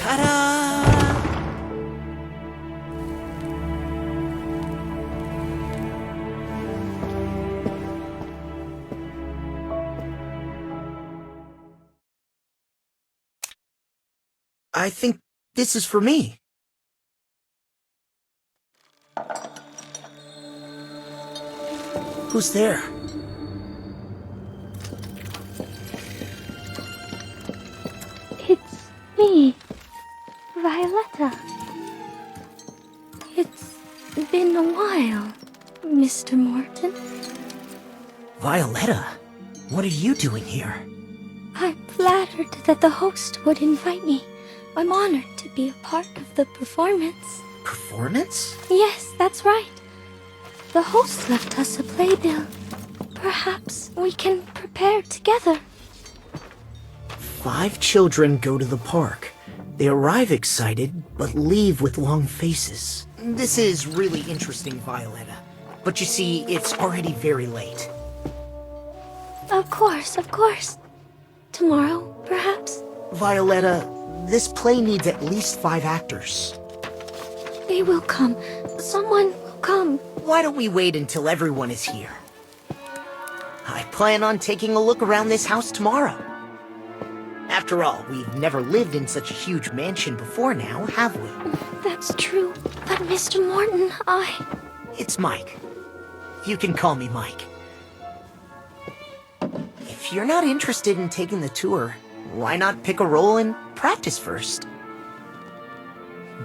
Ta-da! I think this is for me. Who's there? It's me, Violetta. It's been a while, Mr. Morton. Violetta? What are you doing here? I'm flattered that the host would invite me. I'm honored to be a part of the performance. Performance? Yes, that's right. The host left us a playbill. Perhaps we can prepare together. 5 children go to the park. They arrive excited, but leave with long faces. This is really interesting, Violetta. But you see, it's already very late. Of course, of course. Tomorrow, perhaps? Violetta, this play needs at least 5 actors. They will come. Someone will come. Why don't we wait until everyone is here? I plan on taking a look around this house tomorrow. After all, we've never lived in such a huge mansion before now, have we? That's true. But Mr. Morton, It's Mike. You can call me Mike. If you're not interested in taking the tour, why not pick a role and practice first?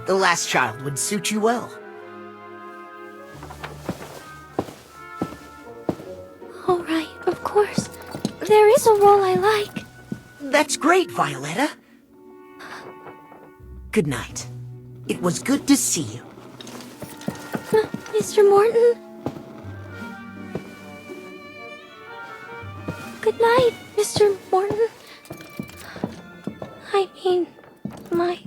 The Last Child would suit you well. All right, of course. There is a role I like. That's great, Violetta. Good night. It was good to see you. Mr. Morton? Good night, Mr. Morton. I mean, Mike.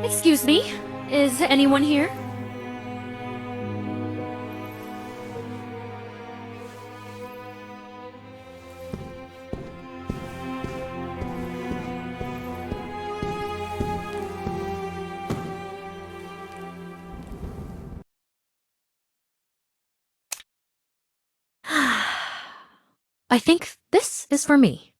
Excuse me, is anyone here? I think this is for me.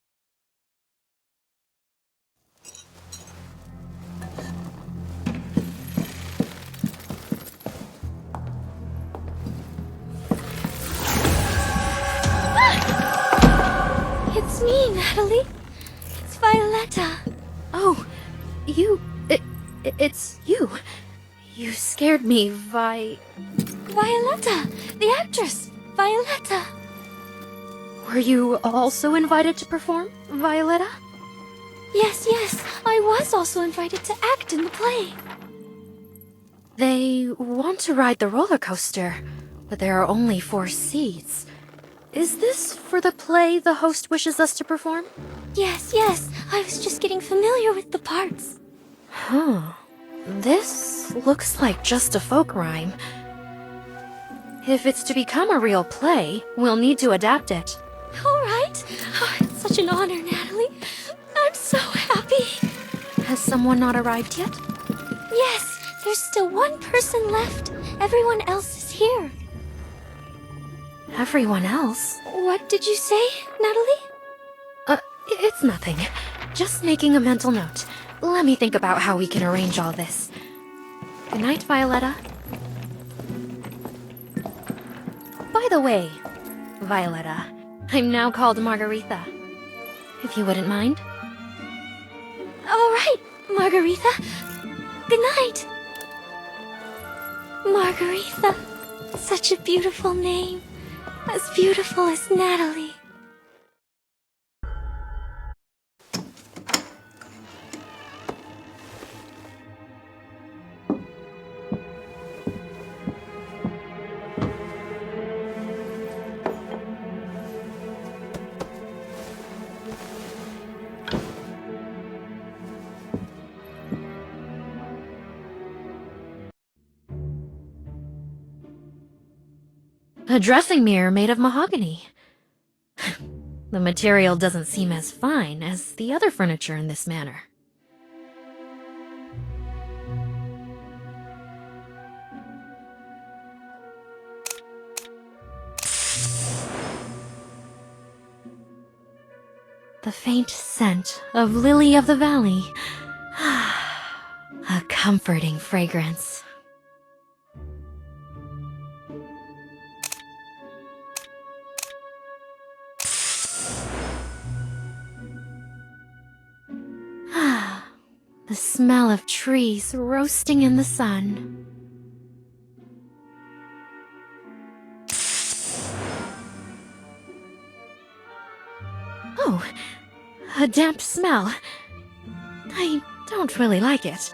It's me, Natalie. It's Violetta. Oh, it's you. You scared me, Violetta, the actress. Violetta. Were you also invited to perform, Violetta? Yes, I was also invited to act in the play. They want to ride the roller coaster, but there are only 4 seats. Is this for the play the host wishes us to perform? Yes, I was just getting familiar with the parts. Huh. This looks like just a folk rhyme. If it's to become a real play, we'll need to adapt it. All right. Oh, it's such an honor, Natalie. I'm so happy. Has someone not arrived yet? Yes, there's still 1 person left. Everyone else is here. Everyone else? What did you say, Natalie? It's nothing. Just making a mental note. Let me think about how we can arrange all this. Good night, Violetta. By the way, Violetta, I'm now called Margaretha. If you wouldn't mind. All right, Margaretha. Good night. Margaretha. Such a beautiful name. As beautiful as Natalie. A dressing mirror made of mahogany. The material doesn't seem as fine as the other furniture in this manor. The faint scent of lily of the valley. A comforting fragrance. The smell of trees roasting in the sun. Oh, a damp smell. I don't really like it.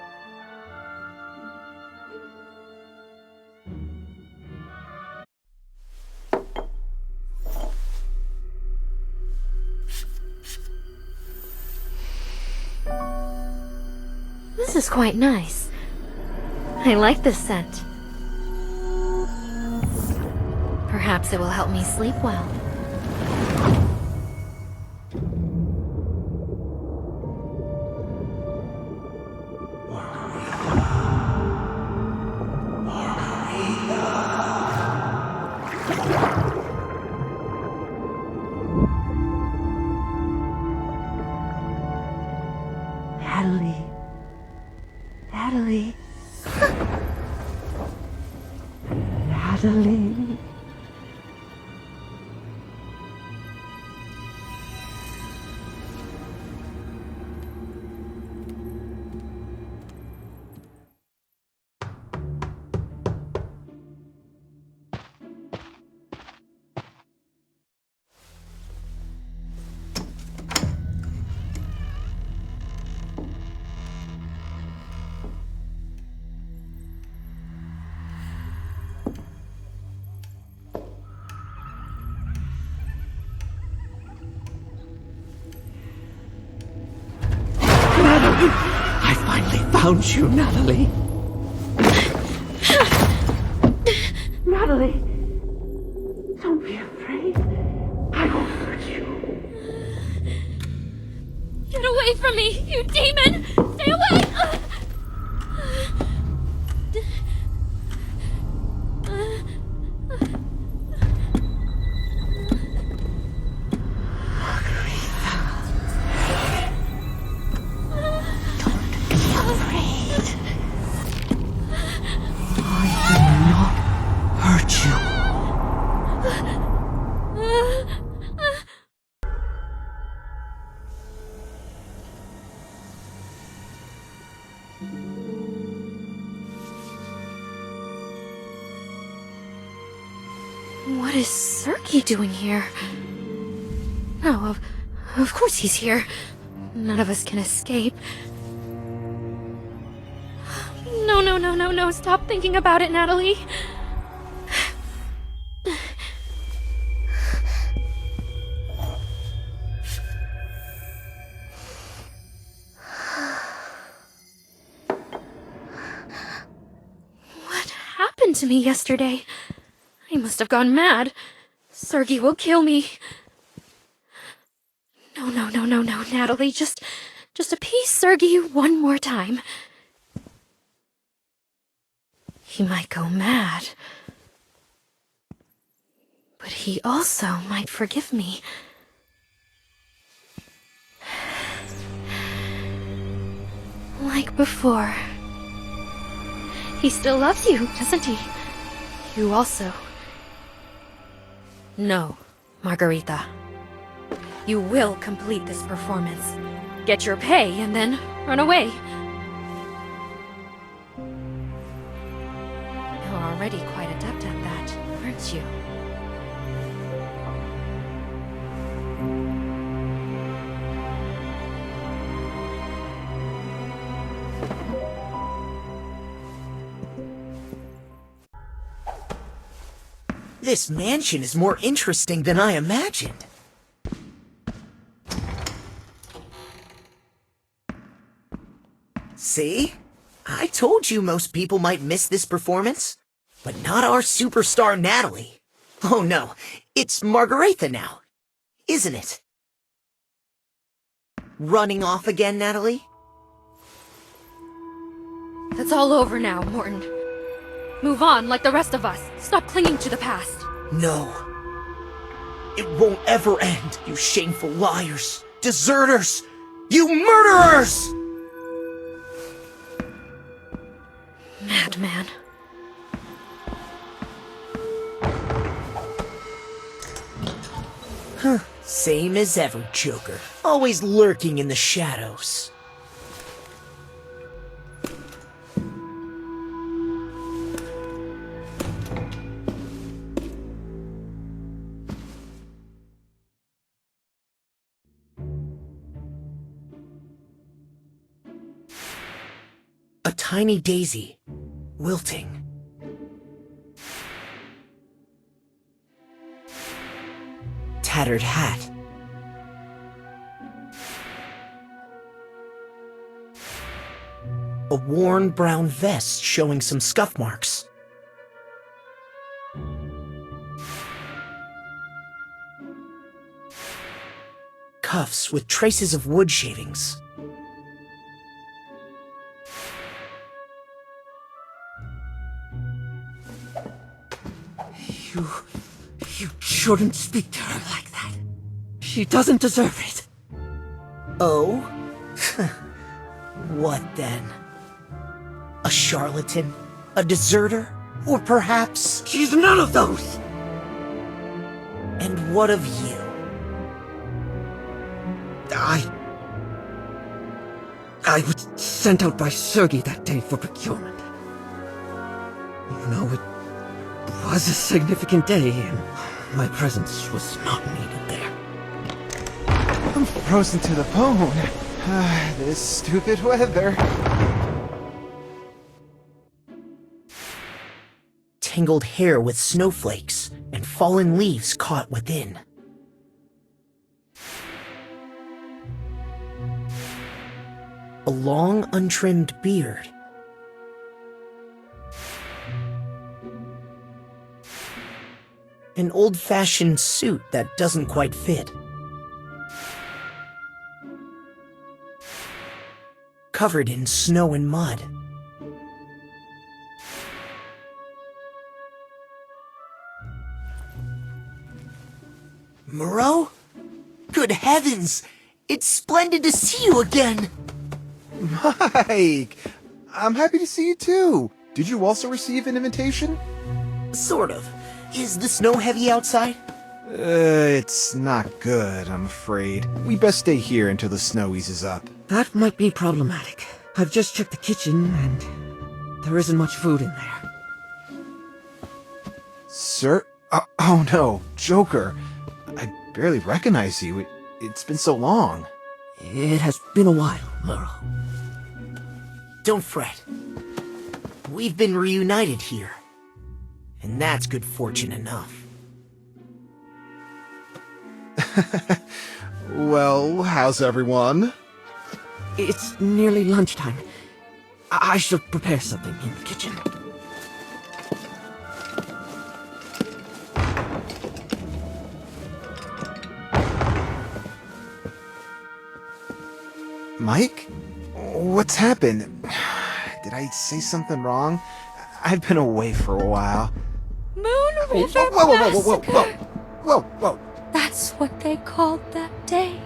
This is quite nice. I like this scent. Perhaps it will help me sleep well. Natalie. Natalie. I finally found you, Natalie. Natalie, don't be afraid. I won't hurt you. Get away from me, you demon! Stay away! What is Sergei doing here? No, of course he's here. None of us can escape. No, stop thinking about it, Natalie. What happened to me yesterday? I must have gone mad. Sergei will kill me. No, Natalie, just appease Sergei one more time. He might go mad. But he also might forgive me. Like before. He still loves you, doesn't he? You also. No, Margarita. You will complete this performance. Get your pay and then run away. You're already quite adept at that, aren't you? This mansion is more interesting than I imagined. See? I told you most people might miss this performance, but not our superstar Natalie. Oh no, it's Margaretha now, isn't it? Running off again, Natalie? It's all over now, Morton. Move on like the rest of us. Stop clinging to the past. No. It won't ever end, you shameful liars, deserters, you murderers! Madman. Same as ever, Joker. Always lurking in the shadows. A tiny daisy, wilting. Tattered hat. A worn brown vest showing some scuff marks. Cuffs with traces of wood shavings. You shouldn't speak to her like that. She doesn't deserve it. Oh? What then? A charlatan? A deserter? Or perhaps... She's none of those! And what of you? I was sent out by Sergei that day for procurement. You know, it was a significant day, and my presence was not needed there. I'm frozen to the bone. This stupid weather. Tangled hair with snowflakes and fallen leaves caught within. A long, untrimmed beard. An old-fashioned suit that doesn't quite fit. Covered in snow and mud. Moreau? Good heavens! It's splendid to see you again! Mike! I'm happy to see you too. Did you also receive an invitation? Sort of. Is the snow heavy outside? It's not good, I'm afraid. We best stay here until the snow eases up. That might be problematic. I've just checked the kitchen, and there isn't much food in there. Sir? Oh no, Joker. I barely recognize you. It's been so long. It has been a while, Merle. Don't fret. We've been reunited here. And that's good fortune enough. Well, how's everyone? It's nearly lunchtime. I should prepare something in the kitchen. Mike? What's happened? Did I say something wrong? I've been away for a while. Moon River Whoa. Whoa. That's what they called that day.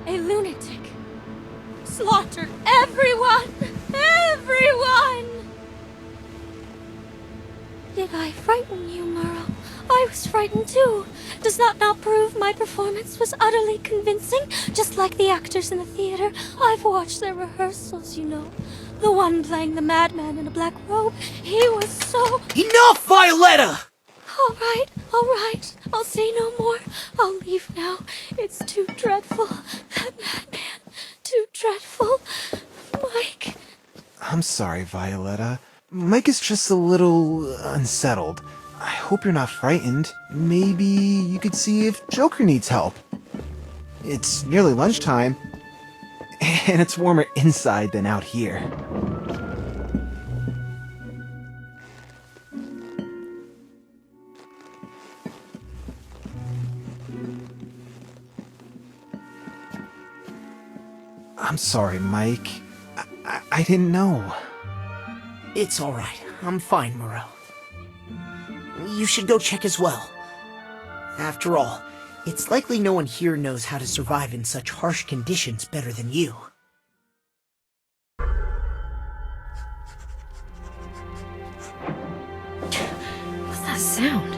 A lunatic. Slaughtered everyone! Everyone! Did I frighten you, Merle? I was frightened too. Does that not prove my performance was utterly convincing? Just like the actors in the theater. I've watched their rehearsals, you know. The one playing the madman in a black robe, he was so... Enough, Violetta! All right. I'll say no more. I'll leave now. It's too dreadful. That madman. Too dreadful. Mike. I'm sorry, Violetta. Mike is just a little unsettled. I hope you're not frightened. Maybe you could see if Joker needs help. It's nearly lunchtime, and it's warmer inside than out here. I'm sorry, Mike. I didn't know. It's alright. I'm fine, Moreau. You should go check as well. After all, it's likely no one here knows how to survive in such harsh conditions better than you. What's that sound?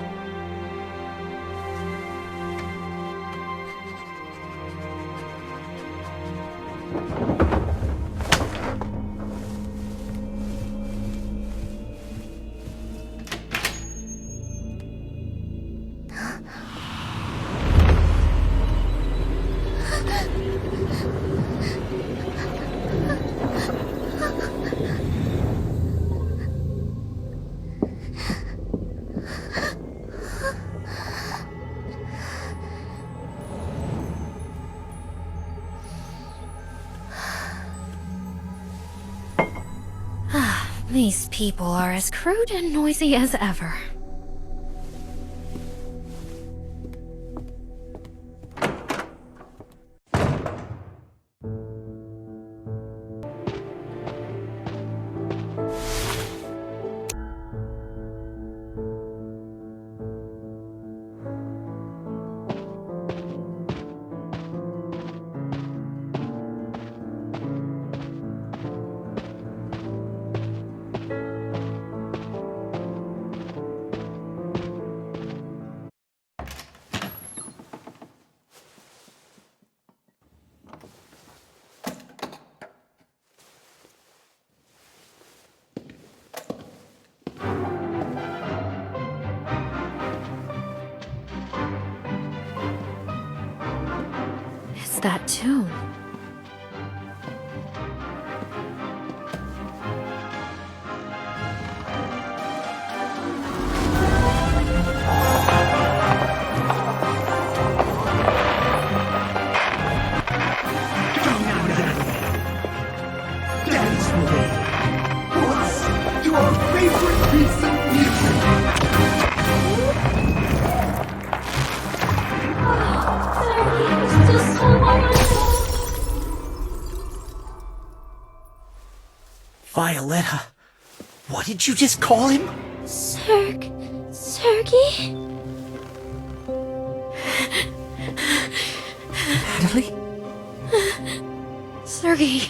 These people are as crude and noisy as ever. It's that tune. Just so wonderful. Violetta, what did you just call him? Sergey? Natalie? Sergey.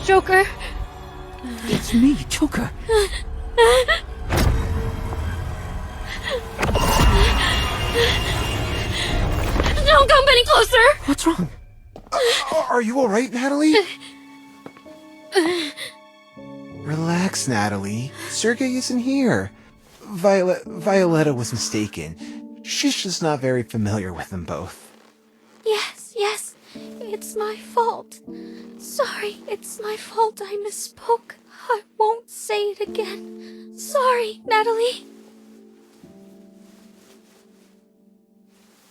Joker. It's me, Joker. Don't come any closer! What's wrong? Are you alright, Natalie? Relax, Natalie. Sergey isn't here. Violetta was mistaken. She's just not very familiar with them both. Yes, it's my fault. Sorry, it's my fault I misspoke. I won't say it again. Sorry, Natalie.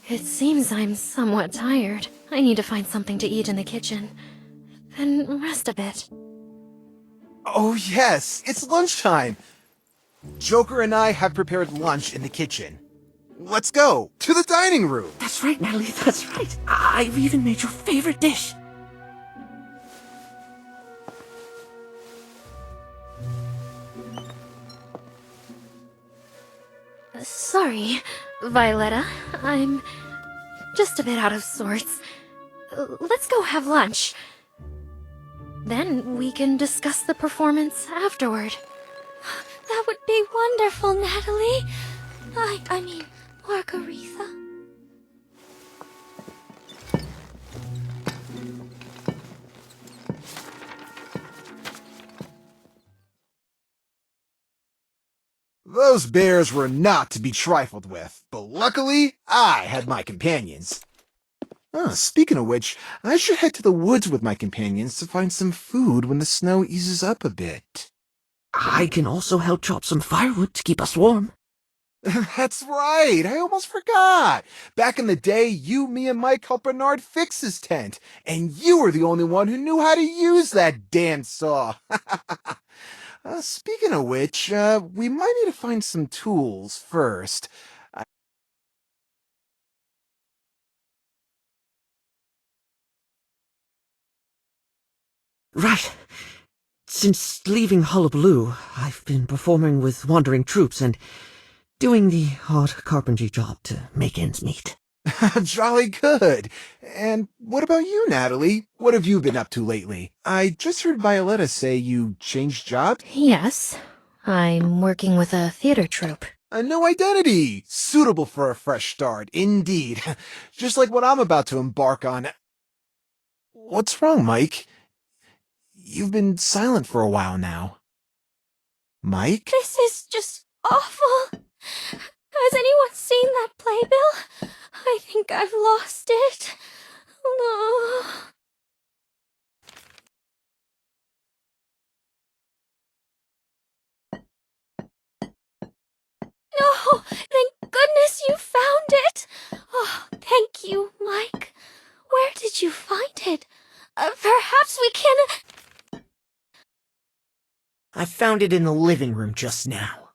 It seems I'm somewhat tired. I need to find something to eat in the kitchen. Then rest a bit. Oh yes, it's lunchtime. Joker and I have prepared lunch in the kitchen. Let's go to the dining room. That's right, Natalie, that's right. I've even made your favorite dish. Sorry, Violetta. I'm just a bit out of sorts. Let's go have lunch. Then we can discuss the performance afterward. That would be wonderful, Natalie. I mean, Margaretha. Those bears were not to be trifled with, but luckily, I had my companions. Speaking of which, I should head to the woods with my companions to find some food when the snow eases up a bit. I can also help chop some firewood to keep us warm. That's right, I almost forgot. Back in the day, you, me, and Mike helped Bernard fix his tent, and you were the only one who knew how to use that damn saw. Speaking of which, we might need to find some tools first. Right. Since leaving Hullabaloo, I've been performing with wandering troops and doing the odd carpentry job to make ends meet. Jolly good. And what about you, Natalie? What have you been up to lately? I just heard Violetta say you changed jobs. Yes, I'm working with a theater troupe. A new identity! Suitable for a fresh start, indeed. Just like what I'm about to embark on. What's wrong, Mike? You've been silent for a while now. Mike? This is just awful. Has anyone seen that playbill? I think I've lost it. Oh. No! Thank goodness you found it! Oh, thank you, Mike. Where did you find it? Perhaps we can... I found it in the living room just now.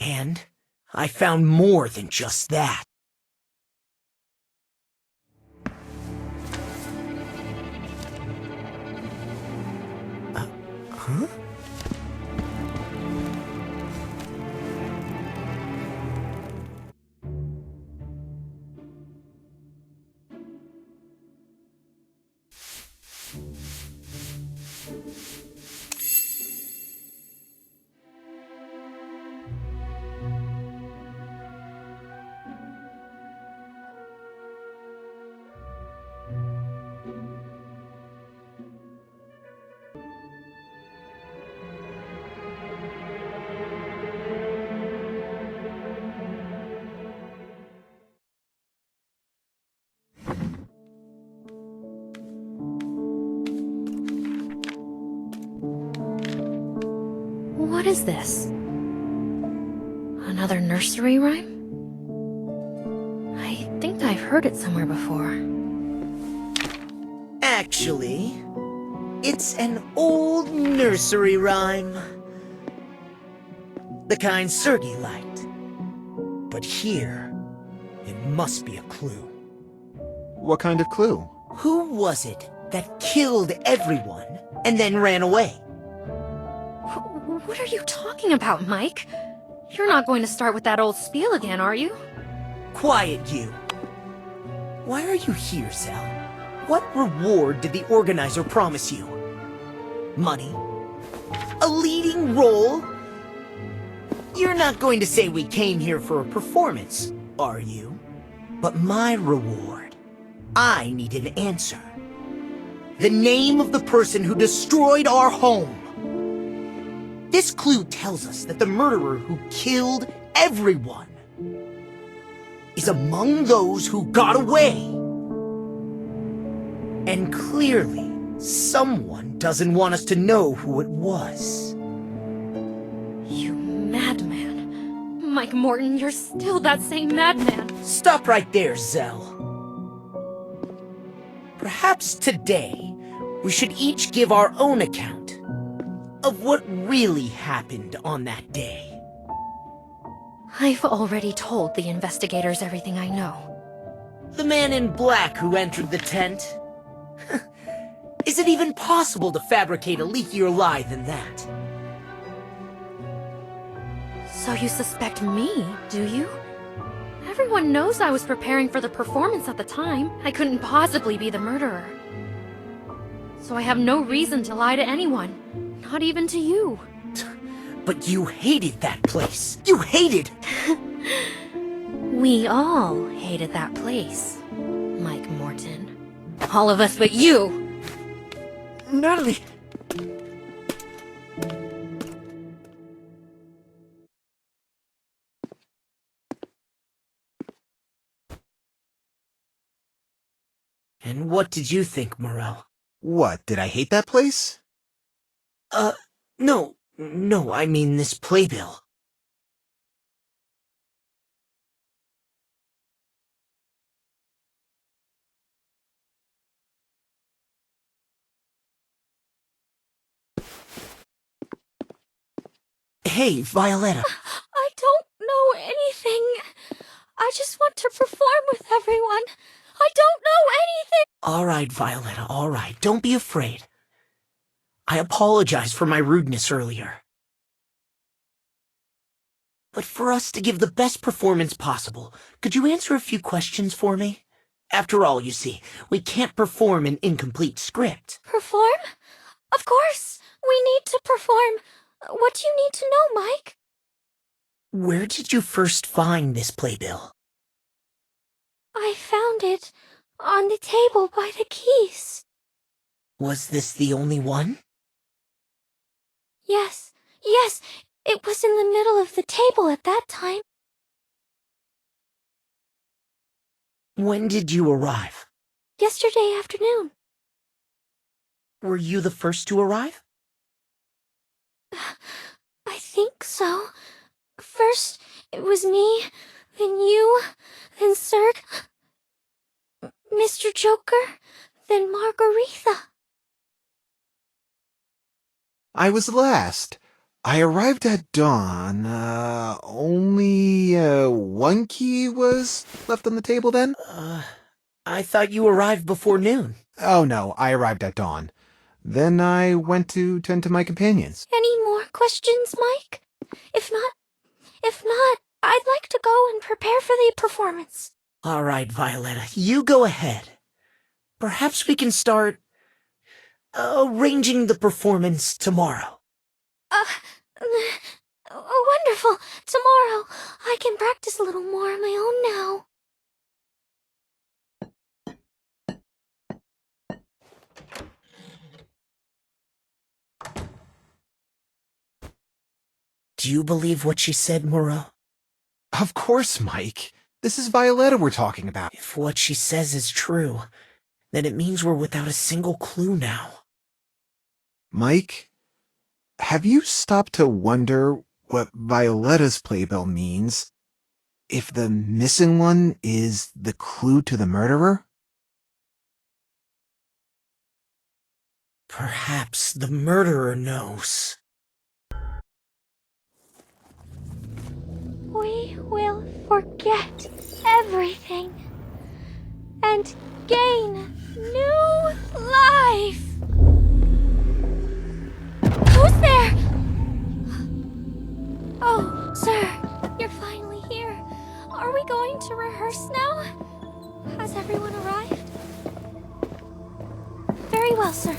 And I found more than just that. Huh? What is this? Another nursery rhyme? I think I've heard it somewhere before. Actually, it's an old nursery rhyme. The kind Sergei liked. But here, it must be a clue. What kind of clue? Who was it that killed everyone and then ran away? What are you talking about, Mike? You're not going to start with that old spiel again, are you? Quiet, you. Why are you here, Zell? What reward did the organizer promise you? Money? A leading role? You're not going to say we came here for a performance, are you? But my reward, I need an answer. The name of the person who destroyed our home. This clue tells us that the murderer who killed everyone is among those who got away. And clearly, someone doesn't want us to know who it was. You madman. Mike Morton, you're still that same madman. Stop right there, Zell. Perhaps today, we should each give our own account of what really happened on that day. I've already told the investigators everything I know. The man in black who entered the tent? Is it even possible to fabricate a leakier lie than that? So you suspect me, do you? Everyone knows I was preparing for the performance at the time. I couldn't possibly be the murderer. So I have no reason to lie to anyone. Not even to you. But you hated that place. You hated... We all hated that place, Mike Morton. All of us but you! Natalie... And what did you think, Morel? What, did I hate that place? No, I mean this playbill. Hey, Violetta. I don't know anything. I just want to perform with everyone. I don't know anything. All right, Violetta, all right. Don't be afraid. I apologize for my rudeness earlier. But for us to give the best performance possible, could you answer a few questions for me? After all, you see, we can't perform an incomplete script. Perform? Of course! We need to perform. What do you need to know, Mike? Where did you first find this playbill? I found it on the table by the keys. Was this the only one? Yes, it was in the middle of the table at that time. When did you arrive? Yesterday afternoon. Were you the first to arrive? I think so. First, it was me, then you, then Serg, Mr. Joker, then Margaretha. I was last. I arrived at dawn. Only one key was left on the table then? I thought you arrived before noon. Oh no, I arrived at dawn. Then I went to tend to my companions. Any more questions, Mike? If not, I'd like to go and prepare for the performance. All right, Violetta, you go ahead. Perhaps we can start arranging the performance tomorrow. Wonderful. Tomorrow, I can practice a little more on my own now. Do you believe what she said, Moreau? Of course, Mike. This is Violetta we're talking about. If what she says is true, then it means we're without a single clue now. Mike, have you stopped to wonder what Violetta's playbill means? If the missing one is the clue to the murderer? Perhaps the murderer knows. We will forget everything and gain new life. Who's there? Oh, sir, you're finally here. Are we going to rehearse now? Has everyone arrived? Very well, sir.